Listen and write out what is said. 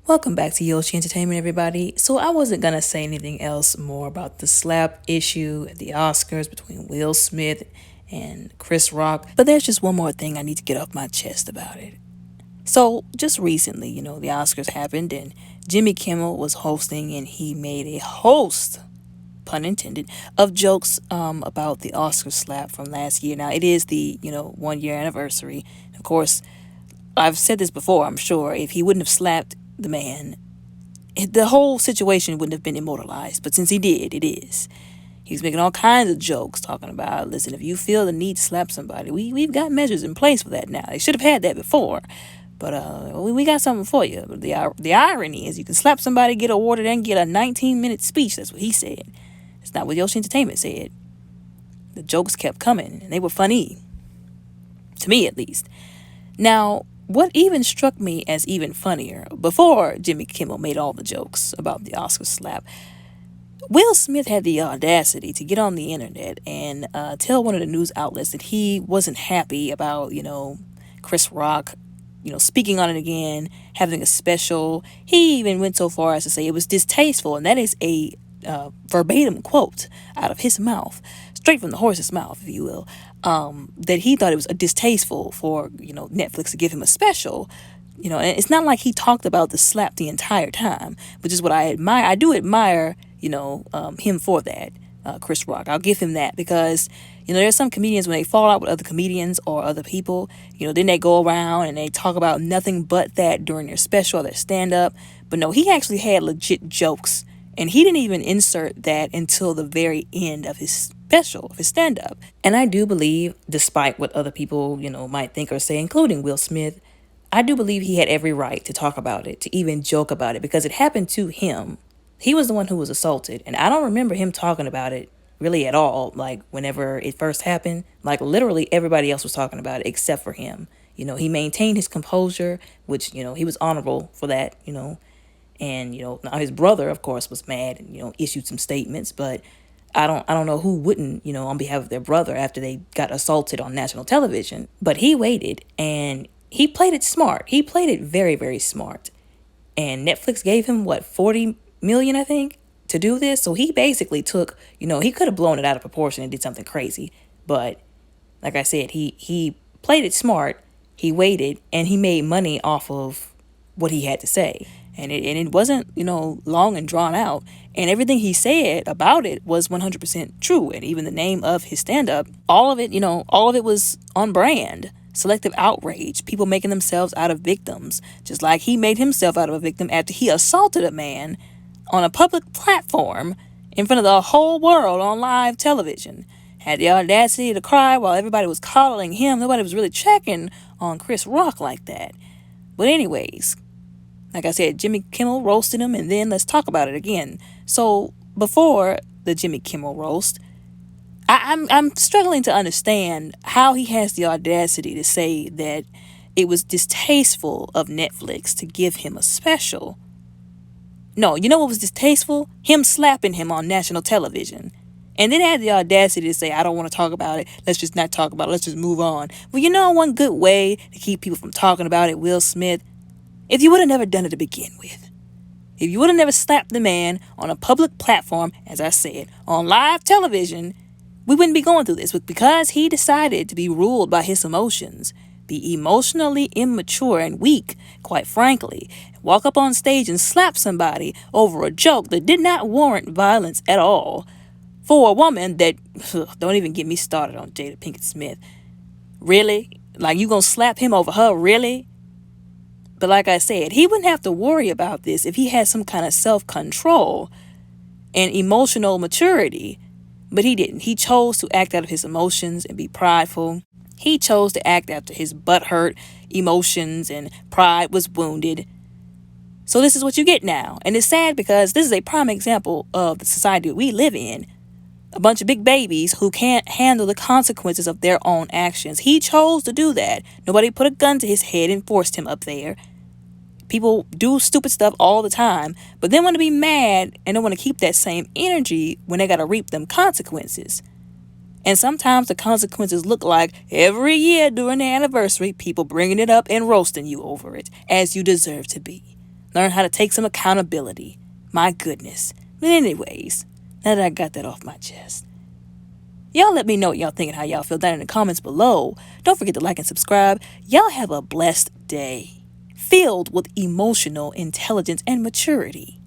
Welcome back to Yoshi Entertainment, everybody. So I wasn't gonna say anything else more about the slap issue at the Oscars between Will Smith and Chris Rock, but there's just one more thing I need to get off my chest about it. So just recently, the Oscars happened and Jimmy Kimmel was hosting and he made a host, pun intended, of jokes about the Oscar slap from last year. Now it is the 1 year anniversary. Of course, I've said this before, I'm sure, if he wouldn't have slapped the man, the whole situation wouldn't have been immortalized. But since he did, it is. He's making all kinds of jokes talking about, listen, if you feel the need to slap somebody, we've got measures in place for that now. They should have had that before. But we got something for you. But the irony is you can slap somebody, get awarded, and get a 19-minute speech. That's what he said. It's not what Yoshi Entertainment said. The jokes kept coming, and they were funny. To me, at least. Now, what even struck me as even funnier, before Jimmy Kimmel made all the jokes about the Oscar slap, Will Smith had the audacity to get on the internet and tell one of the news outlets that he wasn't happy about, Chris Rock, speaking on it again, having a special. He even went so far as to say it was distasteful, and that is a verbatim quote out of his mouth, straight from the horse's mouth, if you will, that he thought it was distasteful for, Netflix to give him a special. And it's not like he talked about the slap the entire time, which is what I admire. I do admire, him for that, Chris Rock. I'll give him that because, there's some comedians when they fall out with other comedians or other people, then they go around and they talk about nothing but that during their special or their stand-up. But no, he actually had legit jokes, and he didn't even insert that until the very end of his special, of his stand-up. And I do believe, despite what other people, might think or say, including Will Smith, I do believe he had every right to talk about it, to even joke about it, because it happened to him. He was the one who was assaulted, and I don't remember him talking about it really at all, like whenever it first happened. Like literally everybody else was talking about it except for him. He maintained his composure, which, he was honorable for that, and, now his brother, of course, was mad and, issued some statements, but I don't know who wouldn't, on behalf of their brother after they got assaulted on national television. But he waited and he played it smart. He played it very, very smart. And Netflix gave him, 40 million, I think, to do this. So he basically took, he could have blown it out of proportion and did something crazy. But like I said, he played it smart. He waited and he made money off of what he had to say. And it wasn't, long and drawn out. And everything he said about it was 100% true. And even the name of his stand-up, all of it was on brand. Selective outrage, people making themselves out of victims, just like he made himself out of a victim after he assaulted a man on a public platform in front of the whole world on live television. Had the audacity to cry while everybody was coddling him. Nobody was really checking on Chris Rock like that. But anyways, like I said, Jimmy Kimmel roasted him, and then let's talk about it again. So before the Jimmy Kimmel roast, I'm struggling to understand how he has the audacity to say that it was distasteful of Netflix to give him a special. No, you know what was distasteful? Him slapping him on national television. And then had the audacity to say, I don't want to talk about it. Let's just not talk about it. Let's just move on. Well, one good way to keep people from talking about it, Will Smith, if you would have never done it to begin with. If you would have never slapped the man on a public platform, as I said, on live television, we wouldn't be going through this. But because he decided to be ruled by his emotions, be emotionally immature and weak, quite frankly, walk up on stage and slap somebody over a joke that did not warrant violence at all, for a woman that, don't even get me started on Jada Pinkett Smith. Really? Like, you gonna slap him over her? Really? But like I said, he wouldn't have to worry about this if he had some kind of self-control and emotional maturity. But he didn't. He chose to act out of his emotions and be prideful. He chose to act after his butthurt emotions and pride was wounded. So this is what you get now. And it's sad because this is a prime example of the society we live in. A bunch of big babies who can't handle the consequences of their own actions. He chose to do that. Nobody put a gun to his head and forced him up there. People do stupid stuff all the time, but then want to be mad and don't want to keep that same energy when they got to reap them consequences. And sometimes the consequences look like every year during the anniversary, people bringing it up and roasting you over it, as you deserve to be. Learn how to take some accountability. My goodness. But anyways, now that I got that off my chest, y'all let me know what y'all think and how y'all feel down in the comments below. Don't forget to like and subscribe. Y'all have a blessed day, filled with emotional intelligence and maturity.